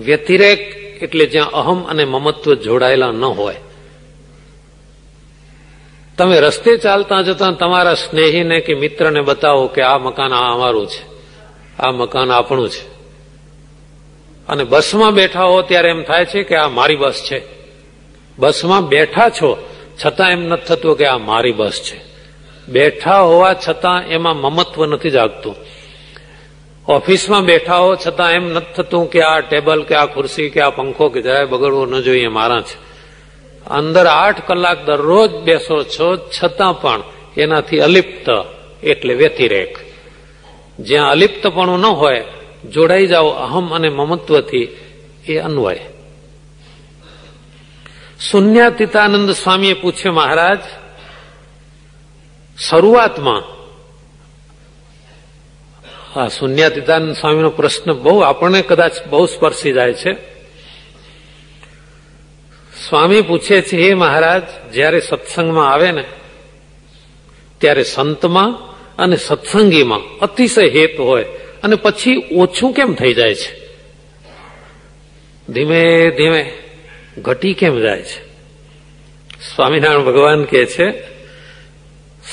વ્યતિરેક એટલે જ્યાં અહમ અને મમત્વ જોડાયેલા ન હોય. તમે રસ્તે ચાલતા જતા તમારા સ્નેહીને કે મિત્રને બતાવો કે આ મકાન આ અમારું છે, આ મકાન આપણું છે, અને બસમાં બેઠા હો ત્યારે એમ થાય છે કે આ મારી બસ છે. બસમાં બેઠા છો છતાં એમ નથી થતું કે આ મારી બસ છે. બેઠા હોવા છતાં એમાં મમત્વ નથી જાગતું. ઓફિસમાં બેઠા હો છતાં એમ નથી થતું કે આ ટેબલ કે આ ખુરશી કે આ પંખો કે જરાય બગડવો ન જોઈએ મારા છે. અંદર 8 કલાક દરરોજ બેસો છો છતાં પણ એનાથી અલિપ્ત એટલે વ્યતિરેક. જ્યાં અલિપ્તપણું ન હોય, જોડાઈ જાઓ અહમ અને મમત્વથી, એ અન્વય. શૂન્યાતીતાનંદ સ્વામીએ પૂછ્યું, મહારાજ શરૂઆતમાં આ શૂન્યાતીતાનંદ સ્વામીનો પ્રશ્ન બહુ આપણને કદાચ બહુ સ્પર્શી જાય છે. સ્વામી પૂછે છે, હે મહારાજ, જ્યારે સત્સંગમાં આવે ને ત્યારે સંતમાં અને સત્સંગીમાં અતિશય હેત હોય અને પછી ઓછું કેમ થઈ જાય છે? ધીમે ધીમે ઘટી કેમ જાય છે? સ્વામિનારાયણ ભગવાન કહે છે,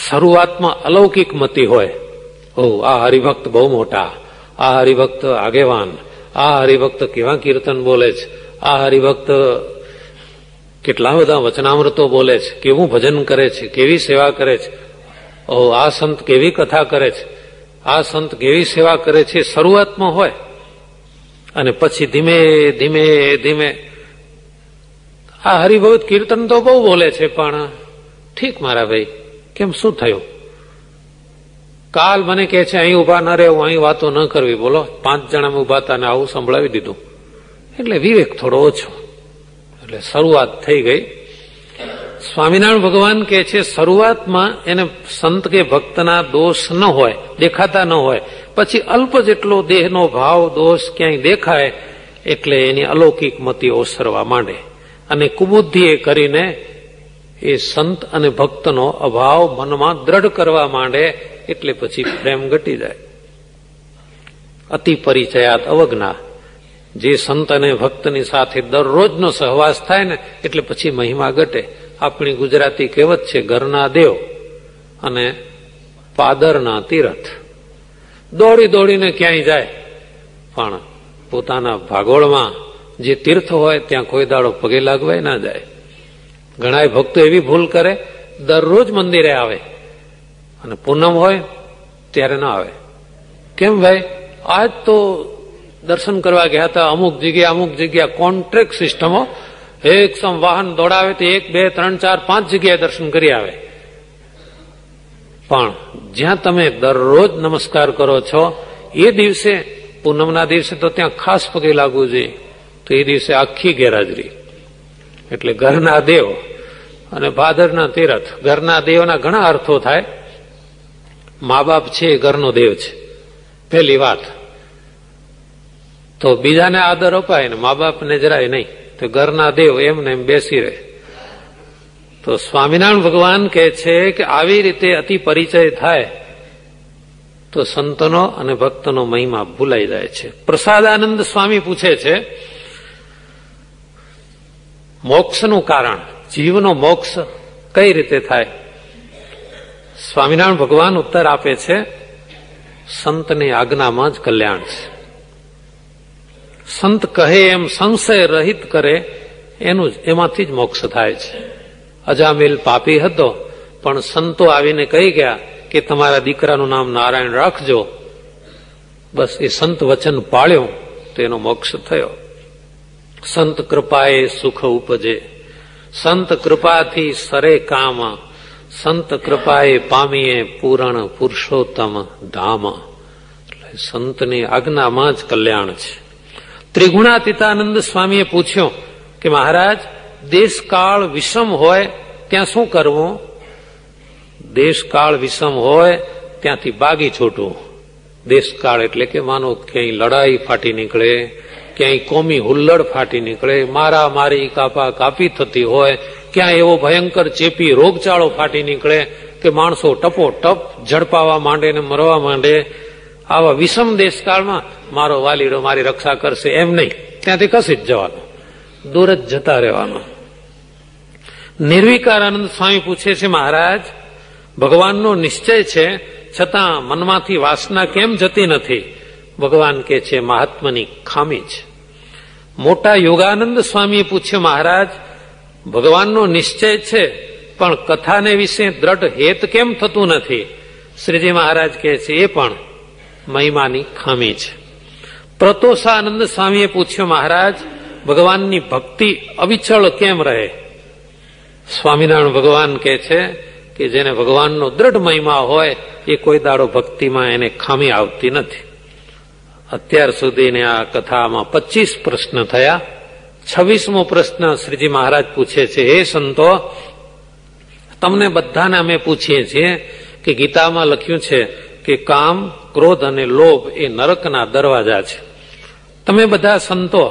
શરૂઆતમાં અલૌકિક મતિ હોય, આ હરિભક્ત બહુ મોટા, આ હરિભક્ત આગેવાન, આ હરિભક્ત કેવા કીર્તન બોલે છે, આ હરિભક્ત કેટલા બધા વચનામૃતો બોલે છે, કેવું ભજન કરે છે, કેવી સેવા કરે છે, આ સંત કેવી કથા કરે છે, આ સંત કેવી સેવા કરે છે, શરૂઆતમાં હોય. અને પછી ધીમે ધીમે ધીમે આ હરિભગત કીર્તન તો બહુ બોલે છે, પણ ઠીક મારા ભાઈ, કેમ શું થયું? કાલ મને કહે છે અહીં ઉભા ન રહેવું, અહીં વાતો ન કરવી. બોલો, 5 જણા ઉભા હતા ને આવું સંભળાવી દીધું. એટલે વિવેક થોડો ઓછો. એટલે શરૂઆત થઈ ગઈ. સ્વામિનારાયણ ભગવાન કહે છે, શરૂઆતમાં એને સંત કે ભક્તના દોષ ન હોય, દેખાતા ન હોય, પછી અલ્પ જેટલો દેહનો ભાવ દોષ ક્યાંય દેખાય એટલે એની અલૌકિક મતિ ઓસરવા માંડે અને કુબુદ્ધિએ કરીને એ સંત અને ભક્તનો અભાવ મનમાં દ્રઢ કરવા માંડે. એટલે પછી પ્રેમ ઘટી જાય. અતિ પરિચયાત અવજ્ઞા. જે સંત અને ભક્તની સાથે દરરોજનો સહવાસ થાય ને એટલે પછી મહિમા ઘટે. આપણી ગુજરાતી કહેવત છે, ઘરના દેવ અને પાદરના તીરથ. દોડી દોડીને ક્યાંય જાય પણ પોતાના ભાગોળમાં જે તીર્થ હોય ત્યાં કોઈ દાડો પગે લાગવાય ના જાય. ઘણા ભક્તો એવી ભૂલ કરે, દરરોજ મંદિરે આવે અને પૂનમ હોય ત્યારે ના આવે. કેમ ભાઈ? આજ તો દર્શન કરવા ગયા હતા અમુક જગ્યા કોન્ટ્રાક્ટ સિસ્ટમો, એક સમ વાહન દોડાવે તો 1, 2, 3, 4, 5 જગ્યાએ દર્શન કરી આવે. પણ જ્યાં તમે દરરોજ નમસ્કાર કરો છો એ દિવસે, પૂનમના દિવસે તો ત્યાં ખાસ પગે લાગવું જોઈએ. તો એ દિવસે આખી ગેરહાજરી. એટલે ઘરના દેવ અને ભાદરના તીરથ. ઘરના દેવના ઘણા અર્થો થાય. મા બાપ છે એ ઘરનો દેવ છે, પહેલી વાત તો. બીજાને આદર અપાય ને મા બાપને જરાય નહીં, તો ઘરના દેવ એમને એમ બેસી રહે. તો સ્વામિનારાયણ ભગવાન કહે છે કે આવી રીતે અતિ પરિચય થાય તો સંતનો અને ભક્તનો મહિમા ભૂલાઈ જાય છે. પ્રસાદાનંદ સ્વામી પૂછે છે, મોક્ષનું કારણ, જીવનો મોક્ષ કઈ રીતે થાય? સ્વામિનારાયણ ભગવાન ઉત્તર આપે છે, સંતની આજ્ઞામાં જ કલ્યાણ છે. સંત કહે એમ સંશય રહિત કરે એમાંથી જ મોક્ષ થાય છે. અજામિલ પાપી હતો પણ સંતો આવીને કહી ગયા કે તમારા દીકરાનું નામ નારાયણ રાખજો. બસ એ સંત વચન પાળ્યો તો એનો મોક્ષ થયો. સંત કૃપાએ સુખ ઉપજે, સંત કૃપાથી સરે કામ, સંત કૃપાએ પામીએ પૂરણ પુરુષોત્તમ ધામ. એટલે સંતની આજ્ઞામાં જ કલ્યાણ છે. ત્રિગુણાતીતાનંદ સ્વામીએ પૂછ્યું કે મહારાજ, દેશકાળ વિષમ હોય ત્યાં શું કરવું? દેશકાળ વિષમ હોય ત્યાંથી ભાગી છૂટવું. દેશકાળ એટલે કે માનો ક્યાંય લડાઈ ફાટી નીકળે, ક્યાંય કોમી હુલ્લડ ફાટી નીકળે, મારા મારી કાપા કાપી થતી હોય, ક્યાં એવો ભયંકર ચેપી રોગચાળો ફાટી નીકળે કે માણસો ટપોટપ ઝડપાવા માંડે ને મરવા માંડે, આવા વિષમ દેશકાળમાં મારો વાલીડો મારી રક્ષા કરશે એમ નહીં, ત્યાંથી ખસી જ જવાનું, દૂર જ જતા રહેવાનું. નિર્વિકારાનંદ સ્વામી પૂછે છે, મહારાજ ભગવાનનો નિશ્ચય છે છતાં મનમાંથી વાસના કેમ જતી નથી? ભગવાન કે છે, મહાત્માની ખામી છે. મોટા યોગાનંદ સ્વામીએ પૂછ્યું, મહારાજ ભગવાનનો નિશ્ચય છે પણ કથાને વિશે દ્રઢ હેત કેમ થતું નથી? શ્રીજી મહારાજ કહે છે, એ પણ મહિમાની ખામી છે. પ્રતોષાનંદ સ્વામીએ પૂછ્યું, મહારાજ ભગવાનની ભક્તિ અવિચળ કેમ રહે? સ્વામિનારાયણ ભગવાન કહે છે કે જેને ભગવાનનો દ્રઢ મહિમા હોય એ કોઈ દાડો ભક્તિમાં એને ખામી આવતી નથી. અત્યાર સુધીની આ કથામાં 25 પ્રશ્ન થયા. 26મો પ્રશ્ન શ્રીજી મહારાજ પૂછે છે, હે સંતો, તમને બધાને અમે પૂછીએ છીએ કે ગીતામાં લખ્યું છે કે કામ, ક્રોધ અને લોભ એ નરકના દરવાજા છે. તમે બધા સંતો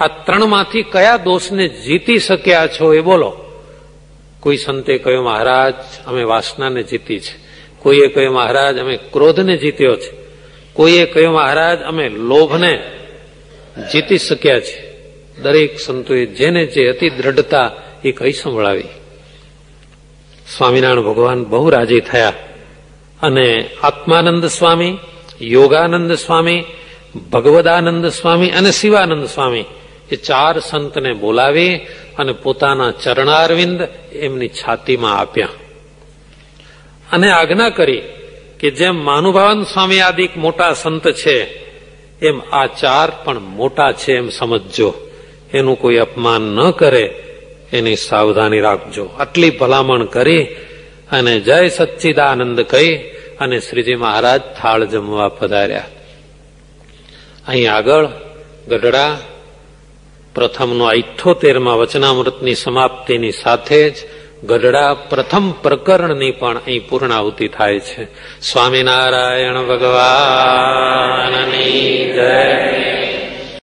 આ ત્રણમાંથી કયા દોષને જીતી શક્યા છો એ બોલો. કોઈ સંતે કહ્યું, મહારાજ અમે વાસનાને જીતી છે. કોઈએ કહ્યું, મહારાજ અમે ક્રોધને જીત્યો છે. કોઈએ કહ્યું, મહારાજ અમે લોભને જીતી શક્યા છે. દરેક સંતોએ જેને જે અતિ દ્રઢતા એ કહી સંભળાવી. સ્વામિનારાયણ ભગવાન બહુ રાજી થયા અને આત્માનંદ સ્વામી, યોગાનંદ સ્વામી, ભગવદાનંદ સ્વામી અને શિવાનંદ સ્વામી એ 4 સંતને બોલાવી અને પોતાના ચરણારવિંદ એમની છાતીમાં આપ્યા અને આજ્ઞા કરી કે જેમ માનુભાવન સ્વામી આદિક મોટા સંત છે એમ આ 4 પણ મોટા છે એમ સમજજો. એનું કોઈ અપમાન ન કરે એની સાવધાની રાખજો. આટલી ભલામણ કરી અને જય સચ્ચિદાનંદ કહી અને શ્રીજી મહારાજ થાળ જમવા પધાર્યા. અહીં આગળ ગઢડા પ્રથમનો 78મા વચનામૃતની સમાપ્તિની સાથે જ ગઢડા પ્રથમ પ્રકરણની પણ અહીં પૂર્ણાહુતિ થાય છે. સ્વામિનારાયણ ભગવાનની જય.